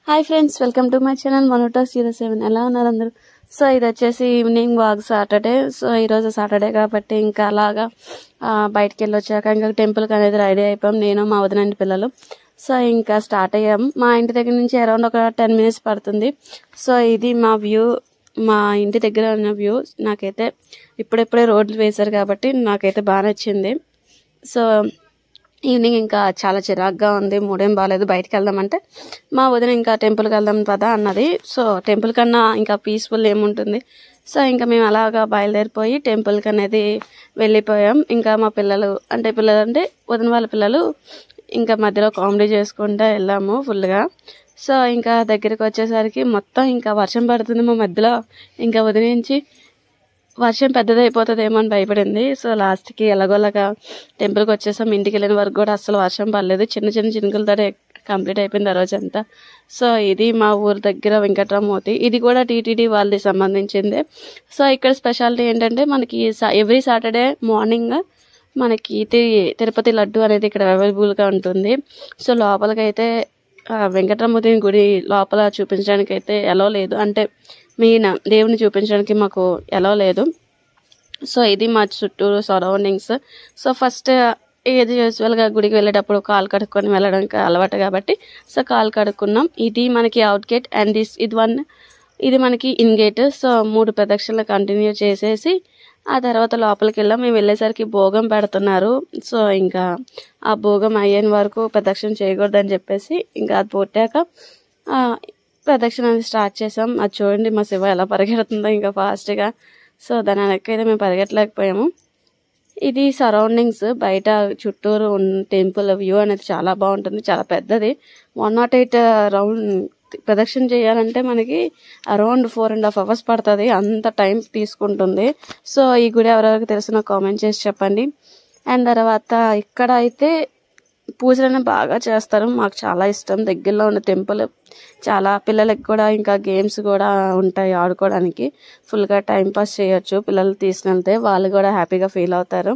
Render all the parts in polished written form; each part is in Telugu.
Hi friends, welcome to my channel Monoto07. ఎలా ఉన్నారు అందరూ? సో ఇది వచ్చేసి ఈవినింగ్ వాక్ సాటర్డే. సో ఈరోజు సాటర్డే కాబట్టి ఇంకా అలాగా బయటికి వెళ్ళి వచ్చాక ఇంకా టెంపుల్కి అనేది రెడీ అయిపోయాం, నేను మా వదినంటి పిల్లలు. సో ఇంకా స్టార్ట్ అయ్యాం. మా ఇంటి దగ్గర నుంచి అరౌండ్ ఒక 10 minutes పడుతుంది. సో ఇది మా వ్యూ, మా ఇంటి దగ్గర ఉన్న వ్యూ. నాకైతే ఇప్పుడెప్పుడే రోడ్లు వేశారు కాబట్టి నాకైతే బాగా నచ్చింది. సో ఈవినింగ్ ఇంకా చాలా చిరాగ్గా ఉంది, మూడేం బాగాలేదు, బయటకు వెళ్దామంటే మా వదిన ఇంకా టెంపుల్కి వెళ్దాం కదా అన్నది. సో టెంపుల్ కన్నా ఇంకా పీస్ఫుల్ ఏముంటుంది. సో ఇంకా మేము అలాగా బయలుదేరిపోయి టెంపుల్కి అనేది వెళ్ళిపోయాం. ఇంకా మా పిల్లలు అంటే వదిన వాళ్ళ పిల్లలు ఇంకా మధ్యలో కామెడీ చేసుకుంటూ వెళ్ళాము ఫుల్గా. సో ఇంకా దగ్గరికి వచ్చేసరికి మొత్తం ఇంకా వర్షం పడుతుంది మా మధ్యలో. ఇంకా వదిలించి వర్షం పెద్దదైపోతుందేమో అని భయపడింది. సో లాస్ట్కి ఎలాగోలాగా టెంపుల్కి వచ్చేసాం. ఇంటికి వెళ్ళిన వరకు కూడా అస్సలు వర్షం పడలేదు, చిన్న చిన్న చినుకులతోనే కంప్లీట్ అయిపోయింది ఆ రోజంతా. సో ఇది మా ఊరు దగ్గర వెంకట్రామూర్తి, ఇది కూడా టీటీడీ వాళ్ళది సంబంధించింది. సో ఇక్కడ స్పెషాలిటీ ఏంటంటే మనకి ఎవ్రీ సాటర్డే మార్నింగ్ మనకి తిరుపతి లడ్డు అనేది ఇక్కడ అవైలబుల్గా ఉంటుంది. సో లోపలికైతే వెంకట్రామూర్తి గుడి లోపల చూపించడానికి అయితే ఎలా లేదు, అంటే మెయిన్ దేవుని చూపించడానికి మాకు ఎలా లేదు. సో ఇది మా చుట్టూరు సరౌండింగ్స్. సో ఫస్ట్ ఇది యూజువల్గా గుడికి వెళ్ళేటప్పుడు కాలు కడుక్కొని వెళ్ళడానికి అలవాటు కాబట్టి సో కాలు కడుక్కున్నాం. ఇది మనకి అవుట్ గేట్ అండ్ ఇది మనకి ఇన్ గేట్. సో 3 ప్రదక్షిణలు కంటిన్యూ చేసేసి ఆ తర్వాత లోపలికి వెళ్ళాం. మేము వెళ్ళేసరికి భోగం పెడుతున్నారు. సో ఇంకా ఆ భోగం అయ్యేంత వరకు ప్రదక్షిణ చేయకూడదని చెప్పేసి ఇంకా అది పొట్టాక ప్రదక్షిణ అనేది స్టార్ట్ చేసాం. అది చూడండి మా శివ ఎలా పరిగెడుతుందో ఇంకా ఫాస్ట్గా. సో దాని వెనక్కి అయితే మేము పరిగెట్టలేకపోయాము. ఇది సరౌండింగ్స్, బయట చుట్టూరు టెంపుల్ వ్యూ అనేది చాలా బాగుంటుంది, చాలా పెద్దది. 108 రౌండ్ ప్రదక్షిణ చేయాలంటే మనకి అరౌండ్ 4.5 hours పడుతుంది, అంత టైం తీసుకుంటుంది. సో ఈ గుడి ఎవరెవరికి తెలిసిన కామెంట్ చేసి చెప్పండి. అండ్ తర్వాత ఇక్కడ అయితే పూజలను బాగా చేస్తారు, మాకు చాలా ఇష్టం. దగ్గరలో ఉన్న టెంపుల్, చాలా పిల్లలకి కూడా ఇంకా గేమ్స్ కూడా ఉంటాయి ఆడుకోవడానికి, ఫుల్గా టైం పాస్ చేయొచ్చు. పిల్లలు తీసుకెళ్తే వాళ్ళు కూడా హ్యాపీగా ఫీల్ అవుతారు.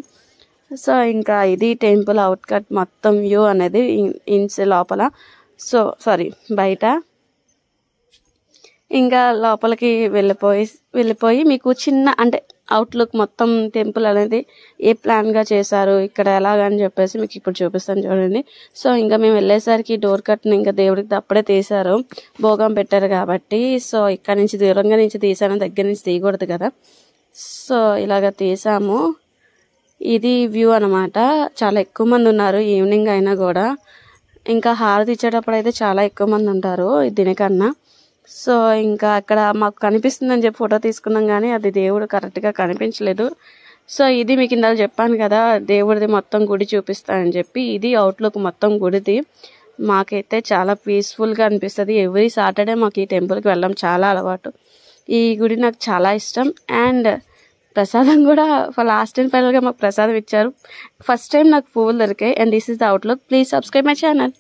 సో ఇంకా ఇది టెంపుల్ అవుట్కట్ మొత్తం వ్యూ అనేది లోపల. సో బయట ఇంకా లోపలికి వెళ్ళిపోయి మీకు చిన్న అంటే అవుట్లుక్ మొత్తం టెంపుల్ అనేది ఏ ప్లాన్గా చేశారు ఇక్కడ ఎలాగని చెప్పేసి మీకు ఇప్పుడు చూపిస్తాను చూడండి. సో ఇంకా మేము వెళ్ళేసరికి డోర్ కట్ని ఇంకా దేవుడికి అప్పుడే తీశారు, భోగం పెట్టారు కాబట్టి. సో ఇక్కడ నుంచి దూరంగా నుంచి తీసాను, దగ్గర నుంచి తీయకూడదు కదా. సో ఇలాగ తీసాము. ఇది వ్యూ అనమాట. చాలా ఎక్కువ మంది ఉన్నారు ఈవినింగ్ అయినా కూడా. ఇంకా హారతి ఇచ్చేటప్పుడు అయితే చాలా ఎక్కువ మంది ఉంటారు దీనికన్నా. సో ఇంకా అక్కడ మాకు కనిపిస్తుందని చెప్పి ఫోటో తీసుకున్నాం, కానీ అది దేవుడు కరెక్ట్గా కనిపించలేదు. సో ఇది మీకు ఇందాక చెప్పాను కదా, దేవుడిది మొత్తం గుడి చూపిస్తానని చెప్పి. ఇది అవుట్లుక్ మొత్తం గుడిది. మాకైతే చాలా పీస్ఫుల్గా అనిపిస్తుంది. ఎవ్రీ సాటర్డే మాకు ఈ టెంపుల్కి వెళ్ళడం చాలా అలవాటు. ఈ గుడి నాకు చాలా ఇష్టం. అండ్ ప్రసాదం కూడా లాస్ట్ అండ్ ఫైనల్గా మాకు ప్రసాదం ఇచ్చారు. ఫస్ట్ టైం నాకు పువ్వులు దొరికాయి. And this is the outlook. Please subscribe my channel.